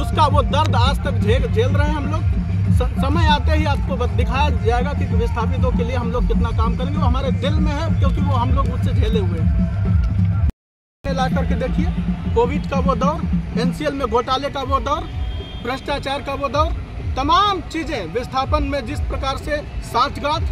उसका वो दर्द आज तक झेल रहे हैं हम लोग। समय आते ही आपको दिखाया जाएगा कि विस्थापितों के लिए हम लोग कितना काम करेंगे। वो हमारे दिल में है, क्योंकि वो हम लोग उससे झेले हुए हैं। ला करके देखिए, कोविड का वो दौर, एनसीएल में घोटाले का वो दौर, भ्रष्टाचार का वो दौर, तमाम चीजें विस्थापन में जिस प्रकार से साठगांठ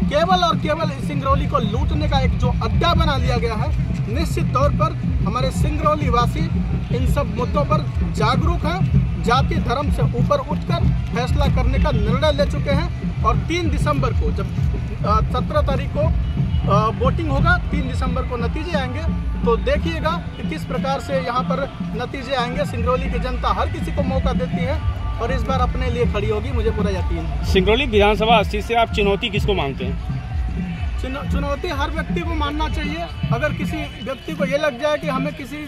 केवल और केवल सिंगरौली को लूटने का एक जो अड्डा बना लिया गया है, निश्चित तौर पर हमारे सिंगरौली वासी इन सब मुद्दों पर जागरूक हैं। जाति धर्म से ऊपर उठकर फैसला करने का निर्णय ले चुके हैं। और 3 दिसंबर को, जब 17 तारीख को वोटिंग होगा, 3 दिसंबर को नतीजे आएंगे, तो देखिएगा कि किस प्रकार से यहाँ पर नतीजे आएंगे। सिंगरौली की जनता हर किसी को मौका देती है और इस बार अपने लिए खड़ी होगी, मुझे पूरा यकीन है। सिंगरौली विधानसभा सीट से आप चुनौती किसको मानते हैं? चुनौती हर व्यक्ति को मानना चाहिए। अगर किसी व्यक्ति को ये लग जाए कि हमें किसी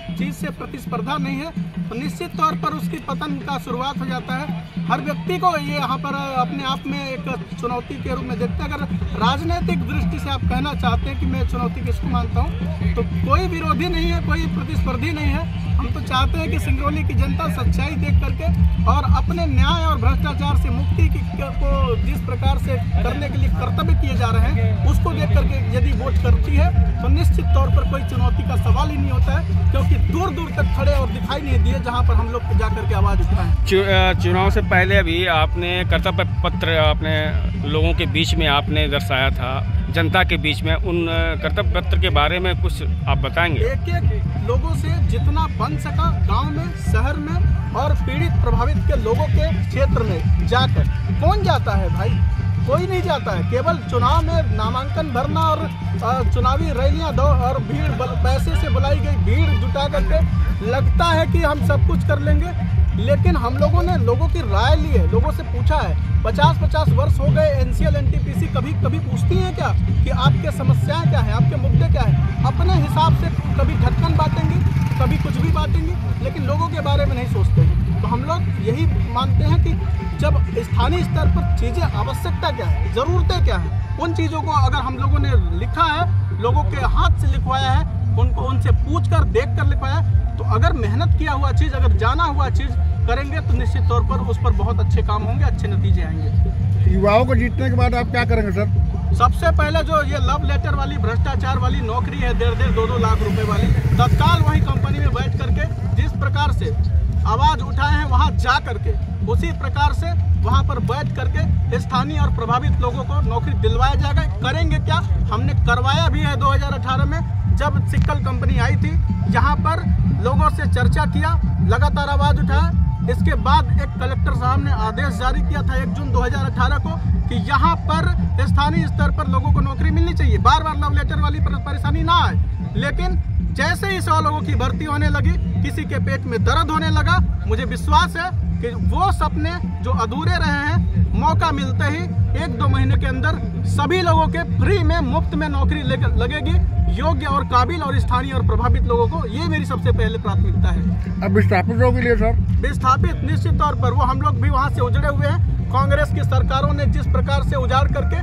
चीज़ से प्रतिस्पर्धा नहीं है, तो निश्चित तौर पर उसकी पतन का शुरुआत हो जाता है। हर व्यक्ति को ये यहाँ पर अपने आप में एक चुनौती के रूप में देखते हैं। अगर राजनीतिक दृष्टि से आप कहना चाहते हैं कि मैं चुनौती किसको मानता हूँ, तो कोई विरोधी नहीं है, कोई प्रतिस्पर्धी नहीं है। हम तो चाहते हैं कि सिंगरौली की जनता सच्चाई देख करके और अपने न्याय और भ्रष्टाचार से मुक्ति को जिस प्रकार से करने के लिए कर्तव्य किए जा रहे हैं, उसको देख करके यदि वोट करती है, तो निश्चित तौर पर कोई चुनौती का सवाल ही नहीं होता है, क्योंकि दूर दूर तक खड़े और दिखाई नहीं दिए जहां पर हम लोग जाकर के आवाज उठाएं। चुनाव से पहले अभी आपने कर्तव्य पत्र अपने लोगों के बीच में आपने दर्शाया था, जनता के बीच में। उन कर्तव्य पत्र के बारे में कुछ आप बताएंगे? एक लोगों से जितना बन सका गांव में, शहर में और पीड़ित प्रभावित के लोगों के क्षेत्र में जाकर, कौन जाता है भाई? कोई नहीं जाता है। केवल चुनाव में नामांकन भरना और चुनावी रैलियां दो और भीड़, पैसे से बुलाई गई भीड़ जुटा करके लगता है कि हम सब कुछ कर लेंगे। लेकिन हम लोगों ने लोगों की राय ली है, लोगों से पूछा है। 50-50 वर्ष हो गए, एनसीएल एनटीपीसी कभी पूछती हैं क्या कि आपके समस्याएं क्या हैं, आपके मुद्दे क्या हैं? अपने हिसाब से कभी ढक्कन बांटेंगे, कभी कुछ भी बांटेंगे, लेकिन लोगों के बारे में नहीं सोचते हैं। तो हम लोग यही मानते हैं कि जब स्थानीय स्तर पर चीज़ें, आवश्यकता क्या है, ज़रूरतें क्या हैं, उन चीज़ों को अगर हम लोगों ने लिखा है, लोगों के हाथ से लिखवाया है, उनसे पूछ कर देख कर लिखवाया है, तो अगर मेहनत किया हुआ चीज़, अगर जाना हुआ चीज़ करेंगे, तो निश्चित तौर पर उस पर बहुत अच्छे काम होंगे, अच्छे नतीजे आएंगे। युवाओं को जीतने के बाद आप क्या करेंगे सर? सबसे पहले जो ये लव लेटर वाली भ्रष्टाचार वाली नौकरी है, 1.5-2 लाख रुपए वाली, तत्काल वही कंपनी में बैठ करके जिस प्रकार से आवाज उठाए हैं, वहां जा करके उसी प्रकार से वहां पर बैठ करके स्थानीय और प्रभावित लोगों को नौकरी दिलवाया जाएगा। करेंगे क्या? हमने करवाया भी है 2018 में, जब सिक्कल कंपनी आई थी, यहाँ पर लोगों से चर्चा किया, लगातार आवाज उठाया। इसके बाद एक कलेक्टर साहब ने आदेश जारी किया था 1 जून 2018 को कि यहाँ पर स्थानीय स्तर पर लोगों को नौकरी मिलनी चाहिए, बार बार लव लेटर वाली परेशानी ना आए। लेकिन जैसे ही 100 लोगों की भर्ती होने लगी, किसी के पेट में दर्द होने लगा। मुझे विश्वास है कि वो सपने जो अधूरे रहे हैं, मौका मिलते ही 1-2 महीने के अंदर सभी लोगों के फ्री में, मुफ्त में नौकरी लगेगी, योग्य और काबिल और स्थानीय और प्रभावित लोगों को। ये मेरी सबसे पहले प्राथमिकता है। अब विस्थापित लोगों के लिए सर? विस्थापित निश्चित तौर पर वो हम लोग भी वहाँ से उजड़े हुए हैं। कांग्रेस की सरकारों ने जिस प्रकार से उजाड़ करके